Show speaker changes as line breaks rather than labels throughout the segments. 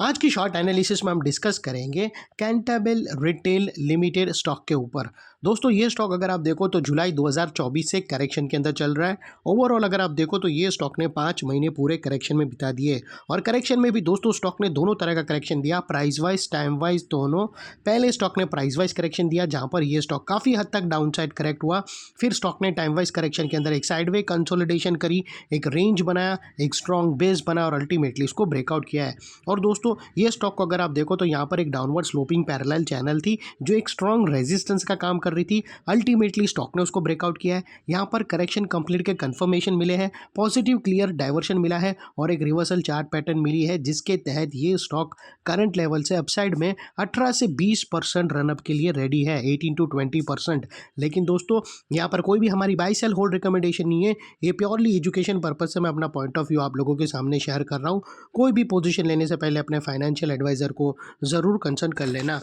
आज की short analysis में हम डिस्कस करेंगे कैंटाबिल रिटेल लिमिटेड स्टॉक के ऊपर। दोस्तों ये स्टॉक अगर आप देखो तो जुलाई 2024 से करेक्शन के अंदर चल रहा है। ओवरऑल अगर आप देखो तो ये स्टॉक ने 5 महीने पूरे करेक्शन में बिता दिए और करेक्शन में भी दोस्तों स्टॉक ने दोनों तरह का करेक्शन दिया, प्राइस वाइज टाइम वाइज दोनों। पहले स्टॉक ने प्राइस वाइज करेक्शन दिया जहां पर ये स्टॉक काफ़ी हद तक डाउन साइड करेक्ट हुआ। फिर स्टॉक ने टाइम वाइज करेक्शन के अंदर एक साइडवे कंसोलिडेशन करी, एक रेंज बनाया, एक स्ट्रॉन्ग बेस बना और अल्टीमेटली इसको ब्रेकआउट किया है। और दोस्तों ये स्टॉक को अगर आप देखो तो यहाँ पर एक डाउनवर्ड स्लोपिंग पैरेलल चैनल थी जो एक स्ट्रॉन्ग रेजिस्टेंस का काम कर रही थी। अल्टीमेटली स्टॉक ने उसको ब्रेकआउट किया है। यहाँ पर करेक्शन कंप्लीट के कंफर्मेशन मिले हैं, पॉजिटिव क्लियर डाइवर्शन मिला है और एक रिवर्सल चार्ट पैटर्न मिली है जिसके तहत ये स्टॉक करंट लेवल से अपसाइड में 18 से 20% रनअप के लिए रेडी है, 18 to 20%। लेकिन दोस्तों यहाँ पर कोई भी हमारी बाई सेल होल्ड रिकमेंडेशन नहीं है, ये प्योरली एजुकेशन पर्पज से मैं अपना पॉइंट ऑफ व्यू आप लोगों के सामने शेयर कर रहा हूँ। कोई भी पोजीशन लेने से पहले अपने फाइनेंशियल एडवाइज़र को ज़रूर कंसल्ट कर लेना।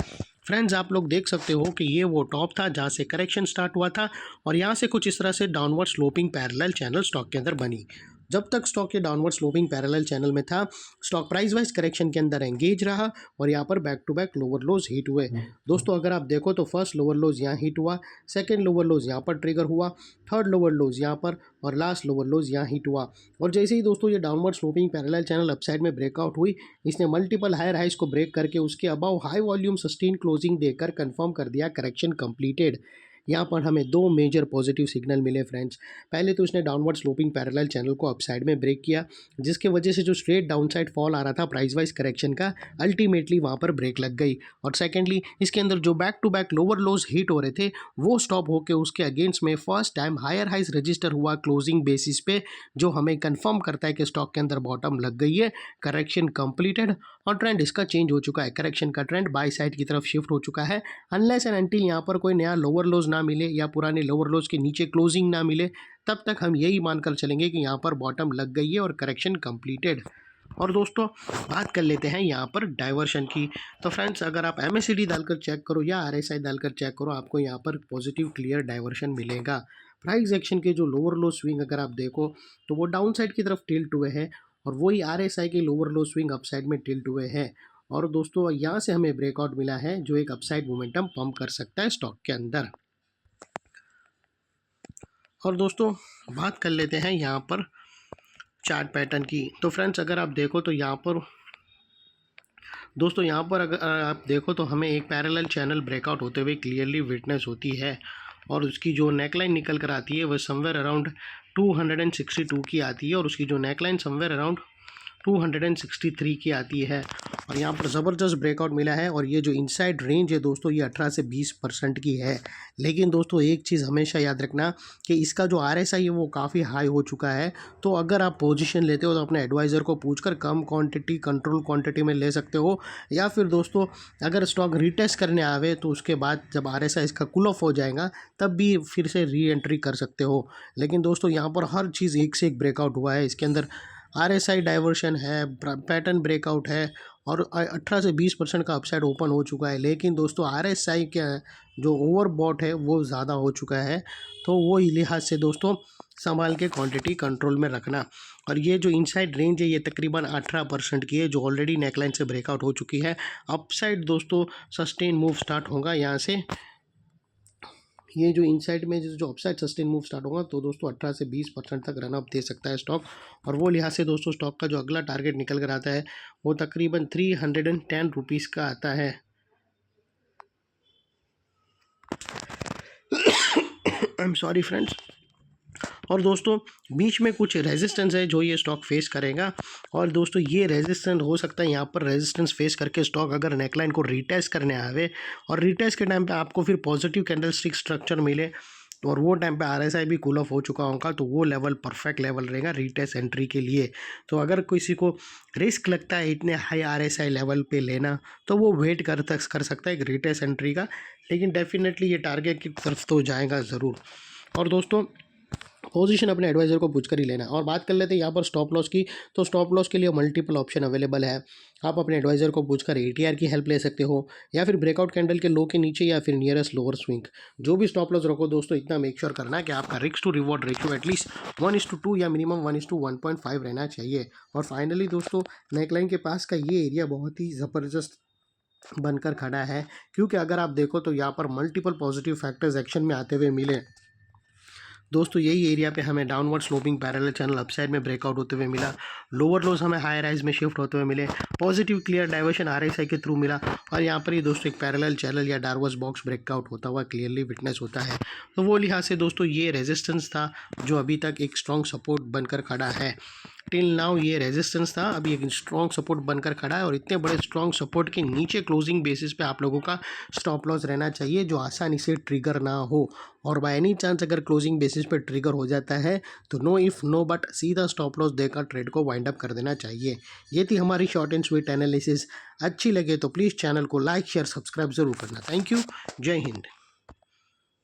फ्रेंड्स आप लोग देख सकते हो कि ये वो टॉप था जहाँ से करेक्शन स्टार्ट हुआ था और यहाँ से कुछ इस तरह से downward sloping parallel channel stock के अंदर बनी। जब तक स्टॉक के डाउनवर्ड स्लोपिंग पैरेलल चैनल में था स्टॉक प्राइस वाइज करेक्शन के अंदर एंगेज रहा और यहाँ पर back to back lower lows hit हुए। दोस्तों अगर आप देखो तो फर्स्ट लोअर लोज यहाँ हिट हुआ, सेकंड लोअर लोज यहाँ पर ट्रिगर हुआ, थर्ड लोअर लोज यहाँ पर और लास्ट लोअर लोज यहाँ हिट हुआ। और जैसे ही दोस्तों ये downward sloping parallel channel upside में ब्रेकआउट हुई, इसने मल्टीपल हायर हाइज को ब्रेक करके उसके above high volume sustain closing देकर कंफर्म कर दिया करेक्शन कंप्लीटेड। यहाँ पर हमें दो मेजर पॉजिटिव सिग्नल मिले फ्रेंड्स। पहले तो इसने डाउनवर्ड स्लोपिंग पैरेलल चैनल को अपसाइड में ब्रेक किया जिसके वजह से जो स्ट्रेट डाउनसाइड फॉल आ रहा था प्राइस वाइज करेक्शन का, अल्टीमेटली वहाँ पर ब्रेक लग गई। और सेकेंडली इसके अंदर जो back to back lower lows hit हो रहे थे वो स्टॉप होकर उसके अगेंस्ट में first time higher highs register हुआ क्लोजिंग बेसिस पे, जो हमें कंफर्म करता है कि स्टॉक के अंदर बॉटम लग गई है, करेक्शन कंप्लीटेड और ट्रेंड इसका चेंज हो चुका है। करेक्शन का ट्रेंड बाय साइड की तरफ शिफ्ट हो चुका है। अनलेस एंड अनटिल यहाँ पर कोई नया लोअर लोज ना मिले या पुराने लोअर लोज के नीचे क्लोजिंग ना मिले तब तक हम यही मानकर चलेंगे कि यहाँ पर बॉटम लग गई है और करेक्शन कंप्लीटेड। और दोस्तों बात कर लेते हैं यहाँ पर डाइवर्शन की। तो फ्रेंड्स अगर आप MACD डालकर चेक करो या RSI डालकर चेक करो आपको यहाँ पर पॉजिटिव क्लियर डाइवर्शन मिलेगा। प्राइस एक्शन के जो लोअर लो स्विंग अगर आप देखो तो वो डाउन साइड की तरफ टिल्ट हुए हैं और वही RSI के लोअर लो स्विंग अपसाइड में टिल्ट हुए हैं। और दोस्तों यहाँ से हमें ब्रेकआउट मिला है जो एक अपसाइड मोमेंटम पंप कर सकता है स्टॉक के अंदर। और दोस्तों बात कर लेते हैं यहाँ पर चार्ट पैटर्न की। तो फ्रेंड्स अगर आप देखो तो यहाँ पर दोस्तों यहाँ पर अगर आप देखो तो हमें एक पैरेलल चैनल ब्रेकआउट होते हुए क्लियरली विटनेस होती है और उसकी जो नेकलाइन निकल कर आती है वह समवेयर अराउंड 262 की आती है और उसकी जो नेकलाइन समवेयर अराउंड 263 की आती है। और यहाँ पर ज़बरदस्त ब्रेकआउट मिला है और ये जो इनसाइड रेंज है दोस्तों ये 18 से 20% की है। लेकिन दोस्तों एक चीज़ हमेशा याद रखना कि इसका जो RSI है वो काफ़ी हाई हो चुका है। तो अगर आप पोजीशन लेते हो तो अपने एडवाइज़र को पूछकर कम क्वांटिटी कंट्रोल क्वांटिटी में ले सकते हो, या फिर दोस्तों अगर स्टॉक रीटेस्ट करने आवे तो उसके बाद जब RSI इसका कूल ऑफ हो जाएगा तब भी फिर से री एंट्री कर सकते हो। लेकिन दोस्तों यहाँ पर हर चीज़ एक से एक ब्रेकआउट हुआ है। इसके अंदर RSI डाइवर्शन है, पैटर्न ब्रेकआउट है और 18 से 20% का अपसाइड ओपन हो चुका है। लेकिन दोस्तों RSI का जो ओवरबॉट है वो ज़्यादा हो चुका है, तो वो लिहाज से दोस्तों संभाल के क्वांटिटी कंट्रोल में रखना। और ये जो इनसाइड रेंज है ये तकरीबन 18% की है जो ऑलरेडी नेकलाइन से ब्रेकआउट हो चुकी है। अपसाइड दोस्तों सस्टेन मूव स्टार्ट होगा यहाँ से, ये जो इनसाइड में जो अपसाइड सस्टेन मूव स्टार्ट होगा तो दोस्तों 18 से 20% तक रनअप दे सकता है स्टॉक। और वो लिहाज से दोस्तों स्टॉक का जो अगला टारगेट निकल कर आता है वो तकरीबन 310 रुपीज़ का आता है। I am sorry friends. और दोस्तों बीच में कुछ रेजिस्टेंस है जो ये स्टॉक फेस करेगा और दोस्तों ये रेजिस्टेंस हो सकता है यहाँ पर रेजिस्टेंस फेस करके स्टॉक अगर नेकलाइन को रीटेस्ट करने आवे और रीटेस्ट के टाइम पे आपको फिर पॉजिटिव कैंडलस्टिक स्ट्रक्चर मिले और वो टाइम पे RSI भी कूल ऑफ हो चुका होगा तो वो लेवल परफेक्ट लेवल रहेगा रीटेस्ट एंट्री के लिए। तो अगर किसी को रिस्क लगता है इतने हाई RSI लेवल पे लेना तो वो वेट कर सकता है एक रीटेस्ट एंट्री का, लेकिन डेफिनेटली ये टारगेट की तरफ तो जाएगा ज़रूर। और दोस्तों पोजीशन अपने एडवाइज़र को पूछकर ही लेना है। और बात कर लेते हैं यहाँ पर स्टॉप लॉस की, तो स्टॉप लॉस के लिए मल्टीपल ऑप्शन अवेलेबल है। आप अपने एडवाइज़र को पूछकर एटीआर की हेल्प ले सकते हो, या फिर ब्रेकआउट कैंडल के लो के नीचे, या फिर नियरेस्ट लोअर स्विंग। जो भी स्टॉप लॉस रखो दोस्तों, इतना मेक श्योर करना है कि आपका risk to reward ratio at least 1:2 या मिनिमम 1:1.5 रहना चाहिए। और फाइनली दोस्तों, नेकलाइन के पास का ये एरिया बहुत ही ज़बरदस्त बनकर खड़ा है, क्योंकि अगर आप देखो तो यहाँ पर मल्टीपल पॉजिटिव फैक्टर्स एक्शन में आते हुए मिले दोस्तों। यही एरिया पे हमें downward sloping parallel channel upside में ब्रेकआउट होते हुए मिला, लोअर लोज हमें हाई राइज में शिफ्ट होते हुए मिले, पॉजिटिव क्लियर डाइवर्शन आरएसआई के थ्रू मिला, और यहाँ पर ही दोस्तों एक पैरेलल चैनल या डार्वर्स बॉक्स ब्रेकआउट होता हुआ क्लियरली विटनेस होता है। तो वो लिहाज से दोस्तों ये रेजिस्टेंस था जो अभी तक एक स्ट्रॉन्ग सपोर्ट बनकर खड़ा है। टिल नाउ ये रेजिस्टेंस था, अभी एक स्ट्रॉन्ग सपोर्ट बनकर खड़ा है, और इतने बड़े स्ट्रॉन्ग सपोर्ट के नीचे क्लोजिंग बेसिस पे आप लोगों का स्टॉप लॉस रहना चाहिए, जो आसानी से ट्रिगर ना हो। और बाय एनी चांस अगर क्लोजिंग बेसिस पे ट्रिगर हो जाता है तो नो इफ़ नो बट सीधा स्टॉप लॉस देकर ट्रेड को वाइंड अप कर देना चाहिए। ये थी हमारी शॉर्ट एंड स्वीट एनालिसिस। अच्छी लगे तो प्लीज़ चैनल को लाइक शेयर सब्सक्राइब ज़रूर करना। Thank you. जय हिंद।